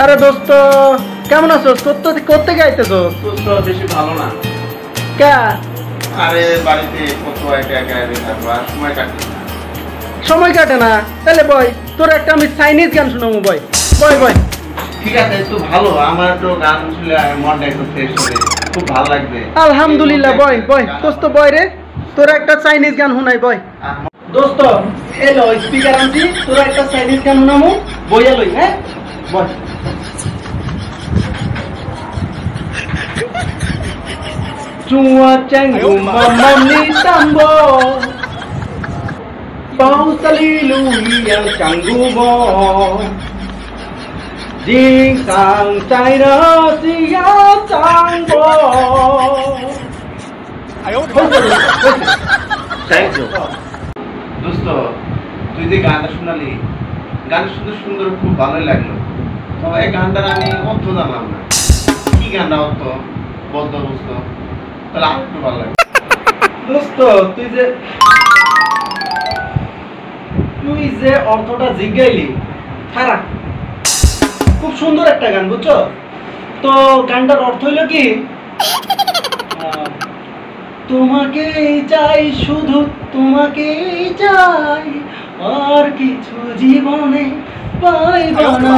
আরে দোস্ত কেমন আছো? তোর তো করতে গাইতে তো দোস্ত বেশি ভালো না। কে? আরে বাড়িতে কত একা একা থাকবো আর সময় কাটছে না। সময় কাটে না? তাহলে বয় তোর একটা আমি চাইনিজ গান শোনাবো। বয় বয় বয়। ঠিক আছে, একটু ভালো, আমার তো গান শুনলে মনটা একটু ফ্রেশ হবে, খুব ভালো লাগবে। আলহামদুলিল্লাহ। বয় বয় দোস্ত বয় রে, তোর একটা চাইনিজ গান শোনাই। বয় দোস্ত, এলো স্পিকার আনছি, তোর একটা চাইনিজ গান শোনামু। বইয়া লই। হ্যাঁ বয়। Chua changu mamam ni tambo Pau salilu yang changu bo Jing sang chai ra siya changbo thank you দোস্ত, তুই যে গানটা শোনালি, গান সুন্দর সুন্দর, খুব ভালোই লাগলো। তবে এই গানটার আমি অর্থ জানলাম না, কি গানটা অর্থ বলতো দোস্ত, তাহলে আমার একটু ভালো লাগে। দোস্ত তুই যে অর্থটা জিজ্ঞাইলি খারাপ, খুব সুন্দর একটা গান, বুঝছো? তো গানটার অর্থ হইলো কি, তোমাকেই চাই, শুধু তোমাকেই চাই, আর কিছু জীবনে পাইব না।